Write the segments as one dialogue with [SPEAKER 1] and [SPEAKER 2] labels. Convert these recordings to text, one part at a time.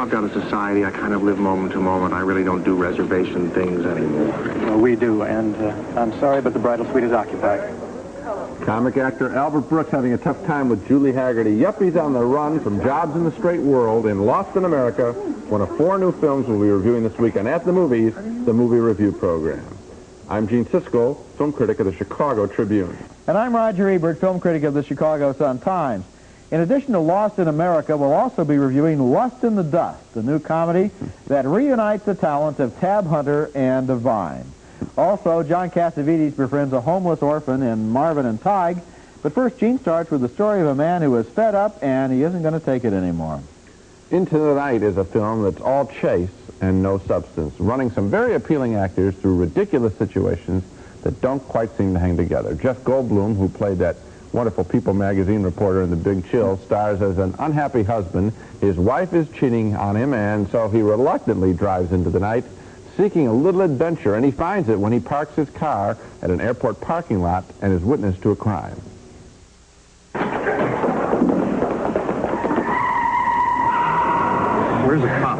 [SPEAKER 1] dropped out of society. I kind of live moment to moment. I really don't do reservation things anymore.
[SPEAKER 2] Well, we do, and I'm sorry, but the bridal suite is occupied.
[SPEAKER 3] Comic actor Albert Brooks having a tough time with Julie Haggerty. Yep, he's on the run from jobs in the straight world in Lost in America, one of 4 new films we'll be reviewing this weekend at the movies, the movie review program. I'm Gene Siskel, film critic of the Chicago Tribune.
[SPEAKER 4] And I'm Roger Ebert, film critic of the Chicago Sun-Times. In addition to Lost in America, we'll also be reviewing Lust in the Dust, the new comedy that reunites the talents of Tab Hunter and Divine. Also, John Cassavetes befriends a homeless orphan in Marvin and Tige. But first, Gene starts with the story of a man who is fed up and he isn't going to take it anymore.
[SPEAKER 3] Into the Night is a film that's all chase and no substance, running some very appealing actors through ridiculous situations that don't quite seem to hang together. Jeff Goldblum, who played that wonderful People magazine reporter in The Big Chill, stars as an unhappy husband. His wife is cheating on him, and so he reluctantly drives into the night, seeking a little adventure, and he finds it when he parks his car at an airport parking lot and is witness to a crime.
[SPEAKER 1] Where's the cop?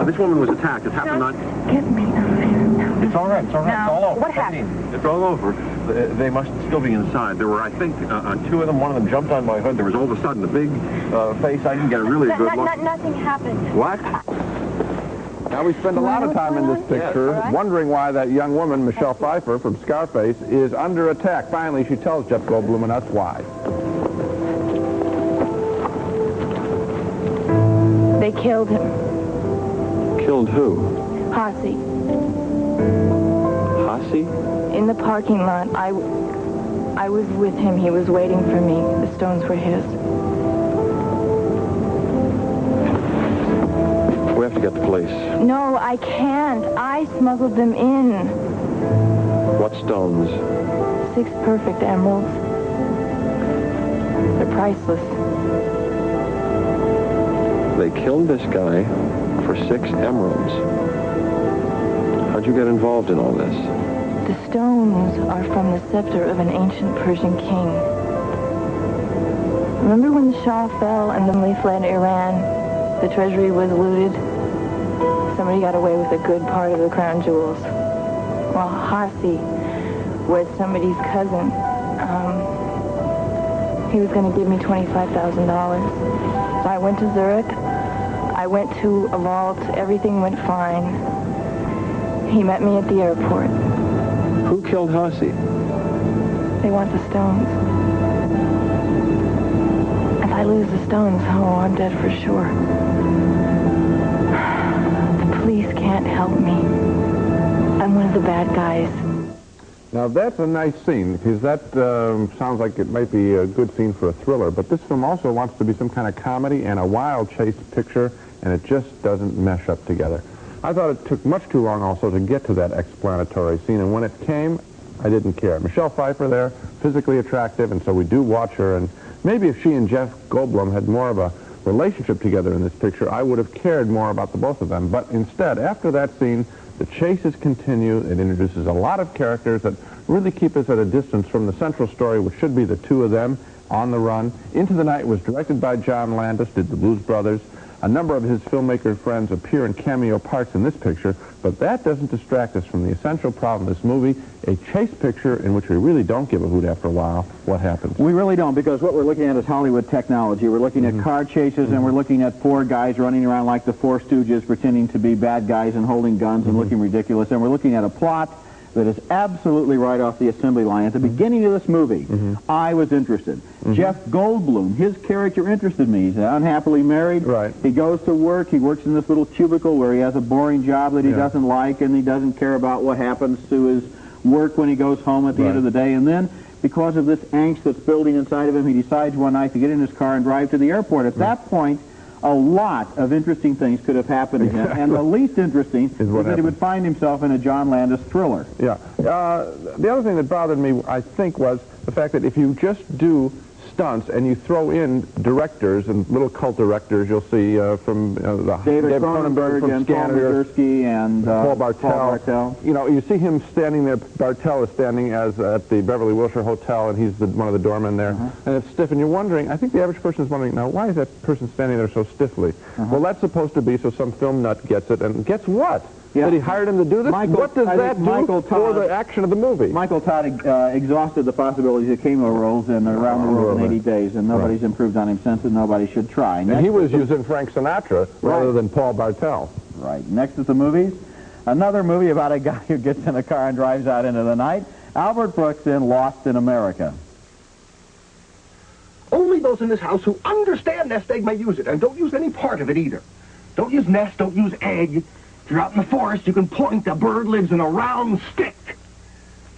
[SPEAKER 1] This woman was attacked. It happened on...
[SPEAKER 5] Get me the...
[SPEAKER 1] It's all right. It's all right.
[SPEAKER 5] No.
[SPEAKER 1] It's all over.
[SPEAKER 5] What happened?
[SPEAKER 1] It's all over. They must still be inside. There were, I think, 2 of them. One of them jumped on my hood. There was all of a sudden a big face. I didn't get a really good look.
[SPEAKER 5] Nothing happened.
[SPEAKER 1] What?
[SPEAKER 3] Now, we spend a lot of time in this picture wondering why that young woman, Michelle Pfeiffer from Scarface, is under attack. Finally, she tells Jeff Goldblum and us why.
[SPEAKER 5] They killed him.
[SPEAKER 1] Killed who?
[SPEAKER 5] Hossie.
[SPEAKER 1] Hossie?
[SPEAKER 5] In the parking lot. I was with him. He was waiting for me. The stones were his.
[SPEAKER 1] We have to get the police.
[SPEAKER 5] No, I can't. I smuggled them in.
[SPEAKER 1] What stones?
[SPEAKER 5] 6 perfect emeralds. They're priceless.
[SPEAKER 1] They killed this guy for 6 emeralds. How'd you get involved in all this?
[SPEAKER 5] The stones are from the scepter of an ancient Persian king. Remember when the Shah fell and the family fled Iran? The treasury was looted. Somebody got away with a good part of the crown jewels. Well, Hossie was somebody's cousin. He was going to give me $25,000. So I went to Zurich. I went to a vault. Everything went fine. He met me at the airport.
[SPEAKER 1] Who killed Hossie?
[SPEAKER 5] They want the stones. If I lose the stones, oh, I'm dead for sure. The police can't help me. I'm one of the bad guys.
[SPEAKER 3] Now, that's a nice scene, because that sounds like it might be a good scene for a thriller, but this film also wants to be some kind of comedy and a wild chase picture, and it just doesn't mesh up together. I thought it took much too long also to get to that explanatory scene, and when it came, I didn't care. Michelle Pfeiffer there, physically attractive, and so we do watch her, and maybe if she and Jeff Goldblum had more of a relationship together in this picture, I would have cared more about the both of them. But instead, after that scene, the chases continue. It introduces a lot of characters that really keep us at a distance from the central story, which should be the 2 of them on the run. Into the Night was directed by John Landis, did the Blues Brothers. A number of his filmmaker friends appear in cameo parts in this picture, but that doesn't distract us from the essential problem of this movie, a chase picture in which we really don't give a hoot after a while what happens.
[SPEAKER 4] We really don't, because what we're looking at is Hollywood technology. We're looking at car chases, and we're looking at 4 guys running around like the 4 Stooges, pretending to be bad guys and holding guns and looking ridiculous, and we're looking at a plot that is absolutely right off the assembly line. At the beginning of this movie, I was interested. Jeff Goldblum, his character interested me. He's unhappily married.
[SPEAKER 3] Right.
[SPEAKER 4] He goes to work. He works in this little cubicle where he has a boring job that he doesn't like, and he doesn't care about what happens to his work when he goes home at the end of the day. And then, because of this angst that's building inside of him, he decides one night to get in his car and drive to the airport. At that point, a lot of interesting things could have happened to him, and the least interesting is that he would find himself in a John Landis thriller.
[SPEAKER 3] Yeah. The other thing that bothered me, I think, was the fact that if you just do stunts and you throw in directors and little cult directors, you'll see from
[SPEAKER 4] David Cronenberg and Paul Mazursky and
[SPEAKER 3] Paul Bartel. You know, you see him standing there. Bartel is standing as at the Beverly Wilshire Hotel, and he's one of the doormen there, and it's stiff. And you're wondering, I think the average person is wondering, now why is that person standing there so stiffly? Well, that's supposed to be so some film nut gets it, and gets what?
[SPEAKER 4] Yeah.
[SPEAKER 3] That he hired him to do this? What does that do for the action of the movie?
[SPEAKER 4] Michael Todd exhausted the possibilities of cameo roles in Around the World in 80 Days, and nobody's improved on him since, and nobody should try.
[SPEAKER 3] And he was using Frank Sinatra rather than Paul Bartel.
[SPEAKER 4] Right. Next is the movies. Another movie about a guy who gets in a car and drives out into the night. Albert Brooks in Lost in America.
[SPEAKER 6] Only those in this house who understand nest egg may use it, and don't use any part of it either. Don't use nest, don't use egg. If you're out in the forest, you can point. The bird lives in a round stick.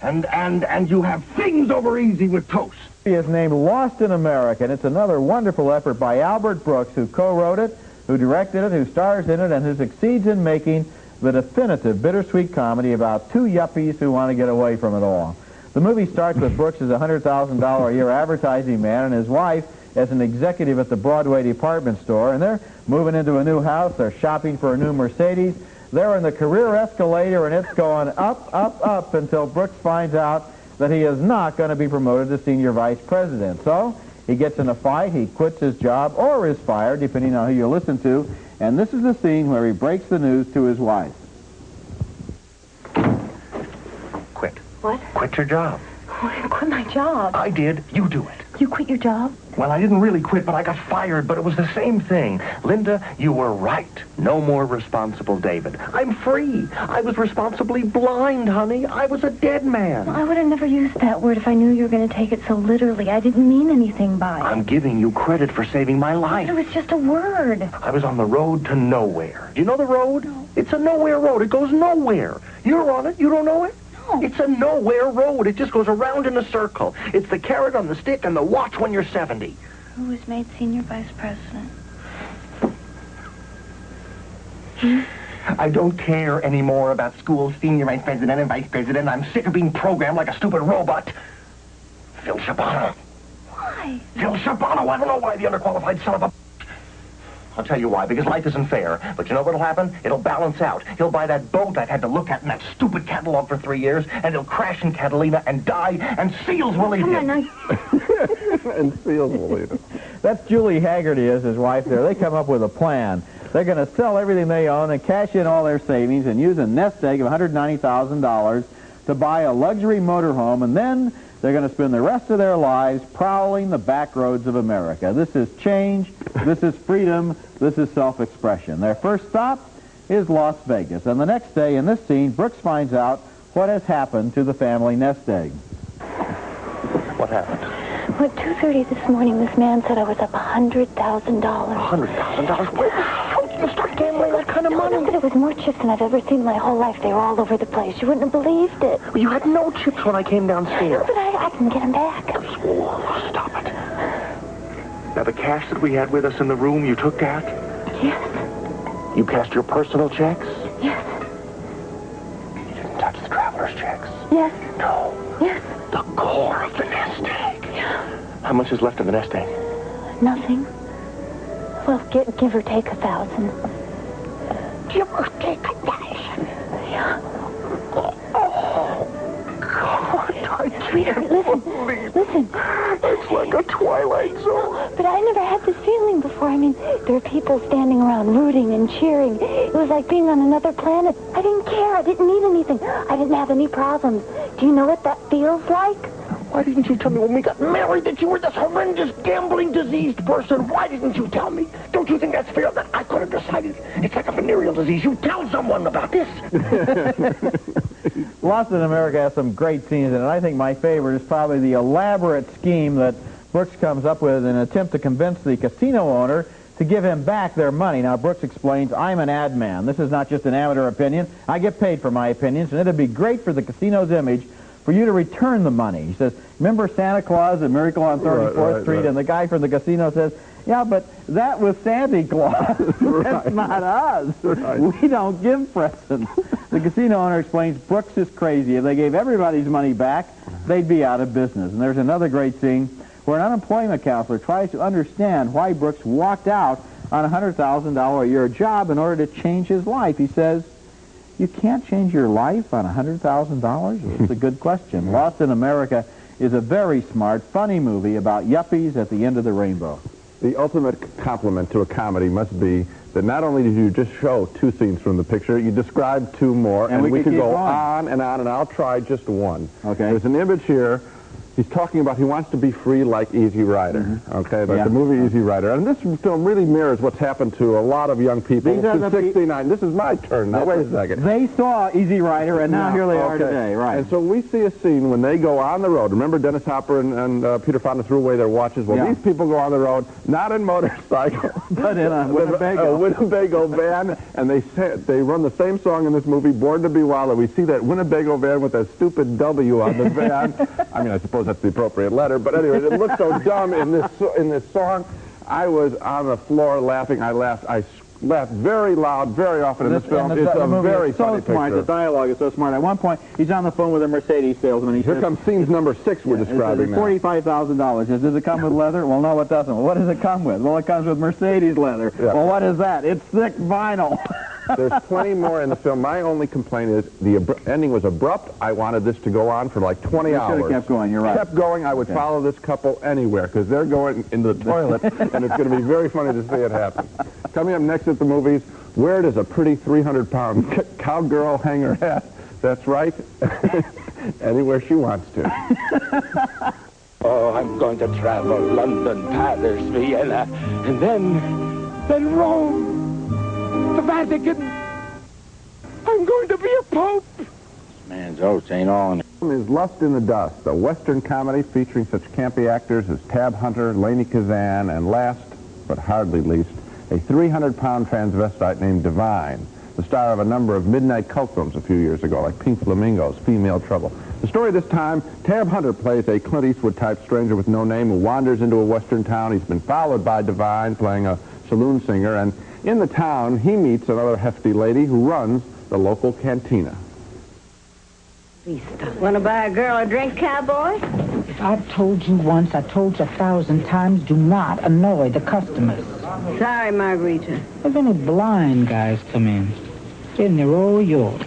[SPEAKER 6] And you have things over easy with toast.
[SPEAKER 4] He is named Lost in America, and it's another wonderful effort by Albert Brooks, who co-wrote it, who directed it, who stars in it, and who succeeds in making the definitive bittersweet comedy about two yuppies who want to get away from it all. The movie starts with Brooks as a $100,000 a year advertising man and his wife as an executive at the Broadway department store, and they're moving into a new house. They're shopping for a new Mercedes. They're in the career escalator, and it's going up, up, up until Brooks finds out that he is not going to be promoted to senior vice president. So he gets in a fight, he quits his job, or is fired, depending on who you listen to, and this is the scene where he breaks the news to his wife.
[SPEAKER 6] Quit.
[SPEAKER 5] What?
[SPEAKER 6] Quit your job.
[SPEAKER 5] Oh, I quit my job.
[SPEAKER 6] I did. You do it.
[SPEAKER 5] You quit your job?
[SPEAKER 6] Well, I didn't really quit, but I got fired, but it was the same thing. Linda, you were right. No more responsible David. I'm free. I was responsibly blind, honey. I was a dead man.
[SPEAKER 5] Well, I would have never used that word if I knew you were going to take it so literally. I didn't mean anything by it.
[SPEAKER 6] I'm giving you credit for saving my life.
[SPEAKER 5] It was just a word.
[SPEAKER 6] I was on the road to nowhere. Do you know the road? No. It's a nowhere road. It goes nowhere. You're on it. You don't know it?
[SPEAKER 5] No.
[SPEAKER 6] It's a nowhere road. It just goes around in a circle. It's the carrot on the stick and the watch when you're 70.
[SPEAKER 5] Who was made senior vice president?
[SPEAKER 6] I don't care anymore about school senior vice president and vice president. I'm sick of being programmed like a stupid robot. Phil Shabano.
[SPEAKER 5] Why?
[SPEAKER 6] Phil Shabano. I don't know why, the underqualified son of a... I'll tell you why, because life isn't fair. But you know what'll happen? It'll balance out. He'll buy that boat I've had to look at in that stupid catalog for 3 years, and he'll crash in Catalina and die, and seals will eat him.
[SPEAKER 5] Come on, now.
[SPEAKER 3] And seals will eat him.
[SPEAKER 4] That's Julie Haggerty as his wife there. They come up with a plan. They're going to sell everything they own and cash in all their savings and use a nest egg of $190,000 to buy a luxury motorhome, and then they're going to spend the rest of their lives prowling the back roads of America. This is change, this is freedom, this is self-expression. Their first stop is Las Vegas, and the next day in this scene, Brooks finds out what has happened to the family nest egg.
[SPEAKER 6] What happened?
[SPEAKER 5] Well, at 2:30 this morning, this man said I was up $100,000.
[SPEAKER 6] $100,000? Where the hell did you start gambling that kind of money?
[SPEAKER 5] Look, it was more chips than I've ever seen in my whole life. They were all over the place. You wouldn't have believed it.
[SPEAKER 6] Well, you had no chips when I came downstairs.
[SPEAKER 5] But I can get them back.
[SPEAKER 6] Oh, stop it. Now, the cash that we had with us in the room, you took that?
[SPEAKER 5] Yes.
[SPEAKER 6] You cashed your personal checks?
[SPEAKER 5] Yes.
[SPEAKER 6] You didn't touch the traveler's checks?
[SPEAKER 5] Yes.
[SPEAKER 6] No.
[SPEAKER 5] Yes.
[SPEAKER 6] The core of the nest egg.
[SPEAKER 5] Yeah.
[SPEAKER 6] How much is left in the nest egg?
[SPEAKER 5] Nothing. Well, give or take 1,000.
[SPEAKER 6] Give or take 1,000?
[SPEAKER 5] Yeah.
[SPEAKER 6] Oh, God, I can't believe
[SPEAKER 5] Listen.
[SPEAKER 6] It's like a twilight zone.
[SPEAKER 5] But I never had this feeling before. I mean, there were people standing around rooting and cheering. It was like being on another planet. I didn't care. I didn't need anything. I didn't have any problems. Do you know what that feels like?
[SPEAKER 6] Why didn't you tell me when we got married that you were this horrendous, gambling, diseased person? Why didn't you tell me? Don't you think that's fair that I could have decided? It's like a venereal disease. You tell someone about this.
[SPEAKER 4] Lost in America has some great scenes in it. I think my favorite is probably the elaborate scheme that Brooks comes up with in an attempt to convince the casino owner to give him back their money. Now, Brooks explains, I'm an ad man. This is not just an amateur opinion. I get paid for my opinions, and it'd be great for the casino's image for you to return the money. He says, remember Santa Claus at Miracle on 34th Street? Right. And the guy from the casino says, Yeah, but that was Santa Claus. That's not us.
[SPEAKER 3] Right.
[SPEAKER 4] We don't give presents. The casino owner explains Brooks is crazy. If they gave everybody's money back, they'd be out of business. And there's another great scene where an unemployment counselor tries to understand why Brooks walked out on a $100,000 a year job in order to change his life. He says, you can't change your life on $100,000? It's a good question. Lost in America is a very smart, funny movie about yuppies at the end of the rainbow.
[SPEAKER 3] The ultimate compliment to a comedy must be that not only did you just show 2 scenes from the picture, you described 2 more, and we could go on, and I'll try just one.
[SPEAKER 4] Okay.
[SPEAKER 3] There's an image here. He's talking about he wants to be free like Easy Rider, okay, like the movie Easy Rider. And this film really mirrors what's happened to a lot of young people since '69. This is my turn. Now, wait a second.
[SPEAKER 4] They saw Easy Rider, and now here they are today, right.
[SPEAKER 3] And so we see a scene when they go on the road. Remember Dennis Hopper and Peter Fonda threw away their watches? Well, these people go on the road, not in motorcycles,
[SPEAKER 4] but in a Winnebago.
[SPEAKER 3] A Winnebago van, and they run the same song in this movie, Born to Be Wild. We see that Winnebago van with that stupid W on the van. I mean, I suppose that's the appropriate letter, but anyway, it looks so dumb in this song. I was on the floor laughing. I laughed very loud, very often in this film. It's a very funny picture.
[SPEAKER 4] Smart. The dialogue is so smart. At one point, he's on the phone with a Mercedes salesman.
[SPEAKER 3] Here comes scenes number 6 we're describing now.
[SPEAKER 4] $45,000. Does it come with leather? Well, no, it doesn't. Well, what does it come with? Well, it comes with Mercedes leather. Yeah. Well, what is that? It's thick vinyl.
[SPEAKER 3] There's plenty more in the film. My only complaint is the ending was abrupt. I wanted this to go on for like 20 hours.
[SPEAKER 4] Should have kept going, you're right.
[SPEAKER 3] Kept going. I would follow this couple anywhere because they're going into the toilet, and it's going to be very funny to see it happen. Coming up next at the movies, where does a pretty 300-pound cowgirl hang her hat? That's right. Anywhere she wants to.
[SPEAKER 7] Oh, I'm going to travel London, Paris, Vienna, and then Rome. The Vatican. I'm going to be a pope. This man's oats ain't on.
[SPEAKER 3] Is Lust in the Dust, a Western comedy featuring such campy actors as Tab Hunter, Lainie Kazan, and last, but hardly least, a 300-pound transvestite named Divine, the star of a number of midnight cult films a few years ago, like Pink Flamingos, Female Trouble. The story this time, Tab Hunter plays a Clint Eastwood-type stranger with no name who wanders into a Western town. He's been followed by Divine, playing a saloon singer, and in the town, he meets another hefty lady who runs the local cantina.
[SPEAKER 8] Want to buy a girl a drink, cowboy?
[SPEAKER 9] If I've told you once, I've told you 1,000 times, do not annoy the customers.
[SPEAKER 8] Sorry, Margarita.
[SPEAKER 9] If any blind guys come in, then they're all yours.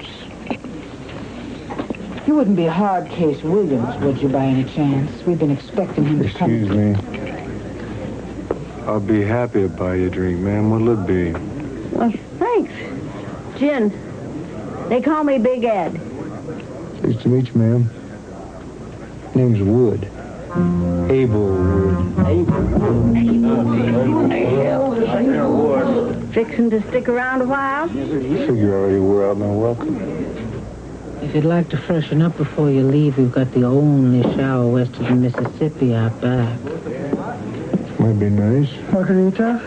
[SPEAKER 9] You wouldn't be Hard Case Williams, would you, by any chance? We've been expecting him to come.
[SPEAKER 10] Excuse me. I'll be happy to buy you a drink, ma'am. What'll it be?
[SPEAKER 8] Well, thanks. Gin. They call me Big Ed.
[SPEAKER 10] Pleased to meet you, ma'am. Name's Wood. Abel Wood.
[SPEAKER 8] Fixing to stick around a while?
[SPEAKER 10] Figure already wore out my welcome.
[SPEAKER 9] If you'd like to freshen up before you leave, we've got the only shower west of the Mississippi out back.
[SPEAKER 10] Might be nice.
[SPEAKER 9] Margarita?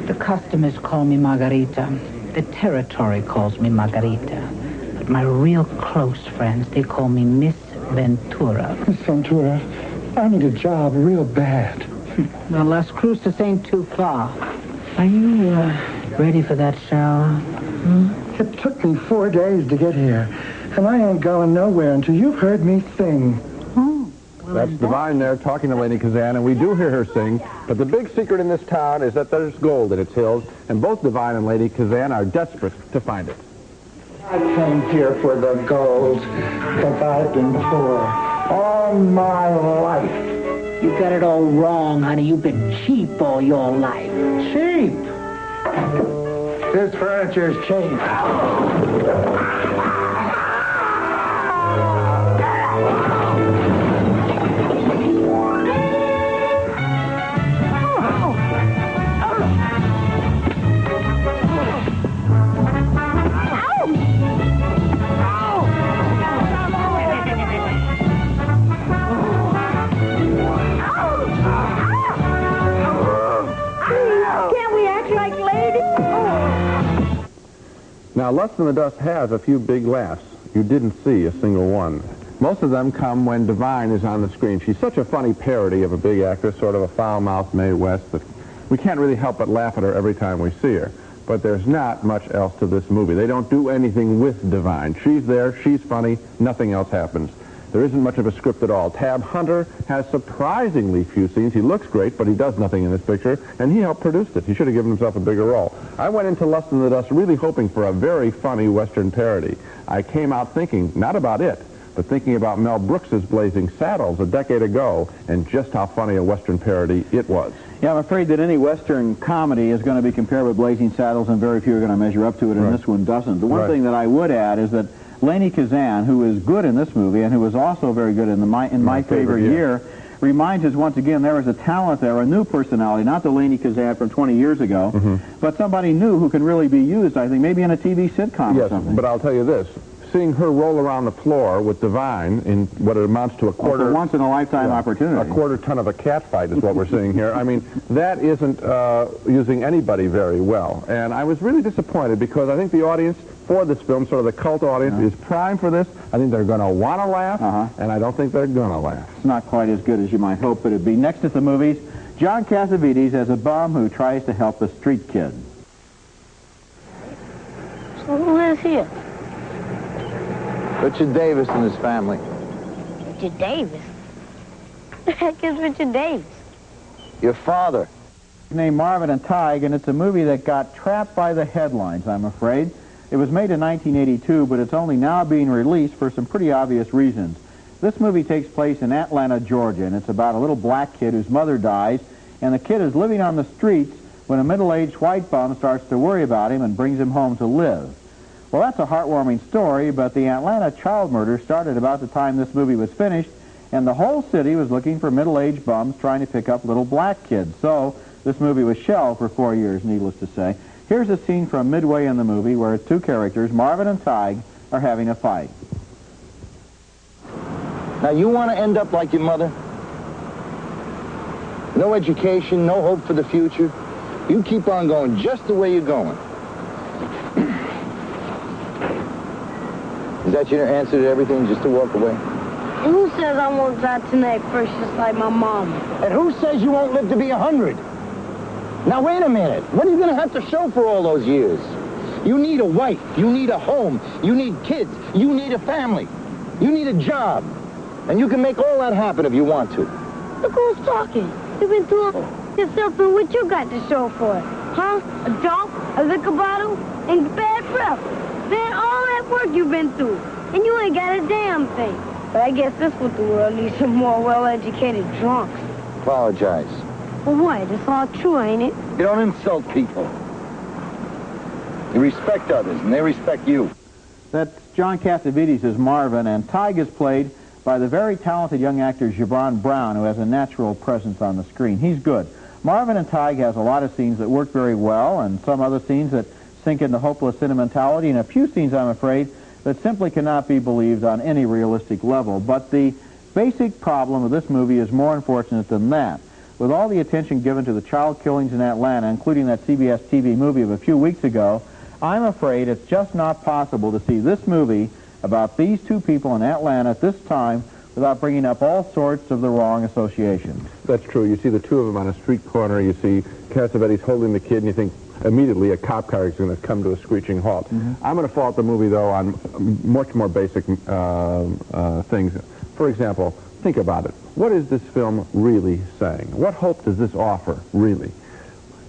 [SPEAKER 9] The customers call me Margarita. The territory calls me Margarita. But my real close friends, they call me Miss Ventura.
[SPEAKER 10] Miss Ventura, I need a job real bad.
[SPEAKER 9] Well, Las Cruces ain't too far. Are you ready for that shower?
[SPEAKER 10] It took me 4 days to get here, and I ain't going nowhere until you've heard me sing.
[SPEAKER 3] That's Divine there talking to Lainie Kazan, and we do hear her sing. But the big secret in this town is that there's gold in its hills, and both Divine and Lainie Kazan are desperate to find it.
[SPEAKER 10] I came here for the gold, because I've been poor all my life.
[SPEAKER 9] You got it all wrong, honey. You've been cheap all your life.
[SPEAKER 10] Cheap? This furniture's cheap.
[SPEAKER 3] Now, Lust in the Dust has a few big laughs. You didn't see a single one. Most of them come when Divine is on the screen. She's such a funny parody of a big actress, sort of a foul-mouthed Mae West, that we can't really help but laugh at her every time we see her. But there's not much else to this movie. They don't do anything with Divine. She's there, she's funny, nothing else happens. There isn't much of a script at all. Tab Hunter has surprisingly few scenes. He looks great, but he does nothing in this picture, and he helped produce it. He should have given himself a bigger role. I went into Lust in the Dust really hoping for a very funny Western parody. I came out thinking, not about it, but thinking about Mel Brooks's Blazing Saddles a decade ago, and just how funny a Western parody it was.
[SPEAKER 4] Yeah, I'm afraid that any Western comedy is going to be compared with Blazing Saddles, and very few are going to measure up to it, and this one doesn't. The one thing that I would add is that Lainie Kazan, who is good in this movie and who was also very good in My Favorite Year, reminds us once again there is a talent there, a new personality, not the Lainie Kazan from 20 years ago, but somebody new who can really be used, I think, maybe in a TV sitcom or something.
[SPEAKER 3] Yes, but I'll tell you this. Seeing her roll around the floor with Divine in what it amounts to a quarter...
[SPEAKER 4] once-in-a-lifetime opportunity.
[SPEAKER 3] A quarter ton of a cat fight is what we're seeing here. I mean, that isn't using anybody very well. And I was really disappointed because I think the audience for this film, sort of the cult audience, is primed for this. I think they're going to want to laugh, and I don't think they're going to laugh.
[SPEAKER 4] It's not quite as good as you might hope it'd be. Next at the movies, John Cassavetes as a bum who tries to help a street kid.
[SPEAKER 11] So who lives here?
[SPEAKER 12] Richard Davis and his family.
[SPEAKER 11] Richard Davis? Who the heck is Richard Davis?
[SPEAKER 12] Your father.
[SPEAKER 4] Named Marvin and Tige, and it's a movie that got trapped by the headlines, I'm afraid. It was made in 1982, but it's only now being released for some pretty obvious reasons. This movie takes place in Atlanta, Georgia, and it's about a little black kid whose mother dies, and the kid is living on the streets when a middle-aged white bum starts to worry about him and brings him home to live. Well, that's a heartwarming story, but the Atlanta child murder started about the time this movie was finished, and the whole city was looking for middle-aged bums trying to pick up little black kids. So this movie was shelved for 4 years, needless to say. Here's a scene from midway in the movie where two characters, Marvin and Tige, are having a fight.
[SPEAKER 12] Now, you want to end up like your mother? No education, no hope for the future. You keep on going just the way you're going. Is that your answer to everything, just to walk away?
[SPEAKER 11] And who says I won't die tonight first just like my mom?
[SPEAKER 12] And who says you won't live to be 100? Now, wait a minute. What are you going to have to show for all those years? You need a wife. You need a home. You need kids. You need a family. You need a job. And you can make all that happen if you want to.
[SPEAKER 11] Look who's talking. You've been through yourself and what you got to show for it. Huh? A dog, a liquor bottle, and bad breath. Man, all that work you've been through. And you ain't got a damn thing. But I guess this what the world needs, some more well-educated drunks.
[SPEAKER 12] Apologize.
[SPEAKER 11] Well, what? It's all true, ain't it?
[SPEAKER 12] You don't insult people. You respect others, and they respect you.
[SPEAKER 4] That's John Cassavetes as Marvin, and Tige is played by the very talented young actor Gibran Brown, who has a natural presence on the screen. He's good. Marvin and Tige has a lot of scenes that work very well, and some other scenes that sink into hopeless sentimentality, and a few scenes, I'm afraid, that simply cannot be believed on any realistic level. But the basic problem of this movie is more unfortunate than that. With all the attention given to the child killings in Atlanta, including that CBS TV movie of a few weeks ago, I'm afraid it's just not possible to see this movie about these two people in Atlanta at this time without bringing up all sorts of the wrong associations.
[SPEAKER 3] That's true. You see the two of them on a street corner. You see Cassavetes holding the kid, and you think immediately a cop car is going to come to a screeching halt. I'm going to fault the movie, though, on much more basic things. For example, think about it. What is this film really saying? What hope does this offer, really?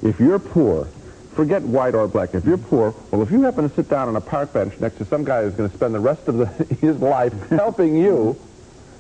[SPEAKER 3] If you're poor, forget white or black. If you're poor, well, if you happen to sit down on a park bench next to some guy who's going to spend the rest of his life helping you,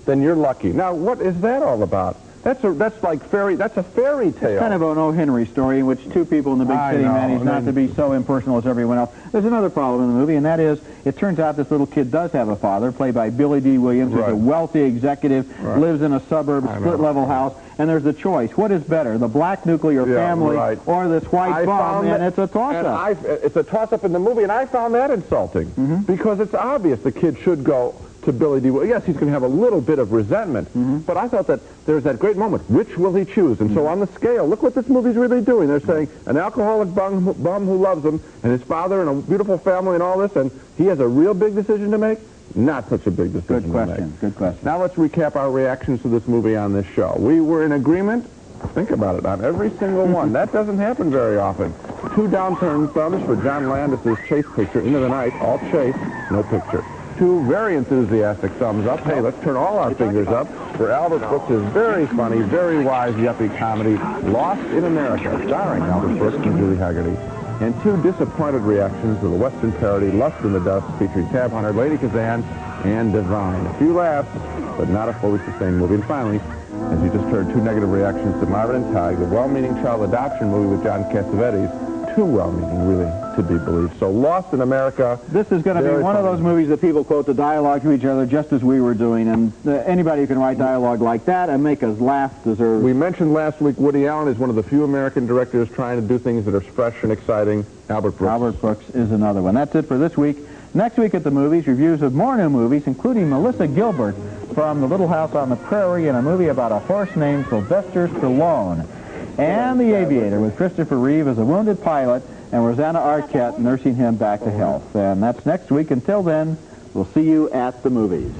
[SPEAKER 3] then you're lucky. Now, what is that all about? That's a fairy tale.
[SPEAKER 4] It's kind of an O. Henry story in which two people in the big city manage not to be so impersonal as everyone else. There's another problem in the movie, and that is, it turns out this little kid does have a father, played by Billy D. Williams, who's a wealthy executive, lives in a suburb, split-level house, and there's the choice. What is better, the black nuclear family or this white bum? And it's a toss-up.
[SPEAKER 3] It's a toss-up in the movie, and I found that insulting because it's obvious the kid should go to Billy D. Yes, he's going to have a little bit of resentment, but I thought that there's that great moment. Which will he choose? And so on the scale, look what this movie's really doing. They're saying an alcoholic bum who loves him, and his father and a beautiful family and all this, and he has a real big decision to make. Not such a big decision to make.
[SPEAKER 4] Good question.
[SPEAKER 3] Now let's recap our reactions to this movie on this show. We were in agreement Think about it, on every single one. That doesn't happen very often. 2 downturned thumbs for John Landis's chase picture, Into the Night, all chase, no picture. 2 very enthusiastic thumbs up. Hey, let's turn all our fingers up for Albert Brooks' very funny, very wise yuppie comedy, Lost in America, starring Albert Brooks and Julie Haggerty. And 2 disappointed reactions to the Western parody, Lust in the Dust, featuring Tab Hunter, Lady Kazan, and Divine. A few laughs, but not a fully sustained movie. And finally, as you just heard, 2 negative reactions to Marvin and Tige, the well-meaning child adoption movie with John Cassavetes. 2 well-meaning, really, to be believed. So Lost in America.
[SPEAKER 4] This is going to be one of those movies that people quote the dialogue to each other just as we were doing, and anybody who can write dialogue like that and make us laugh deserves...
[SPEAKER 3] We mentioned last week Woody Allen is one of the few American directors trying to do things that are fresh and exciting. Albert Brooks.
[SPEAKER 4] Albert Brooks is another one. That's it for this week. Next week at the movies, reviews of more new movies, including Melissa Gilbert from The Little House on the Prairie and a movie about a horse named Sylvester Stallone. And The Aviator with Christopher Reeve as a wounded pilot and Rosanna Arquette nursing him back to health. And that's next week. Until then, we'll see you at the movies.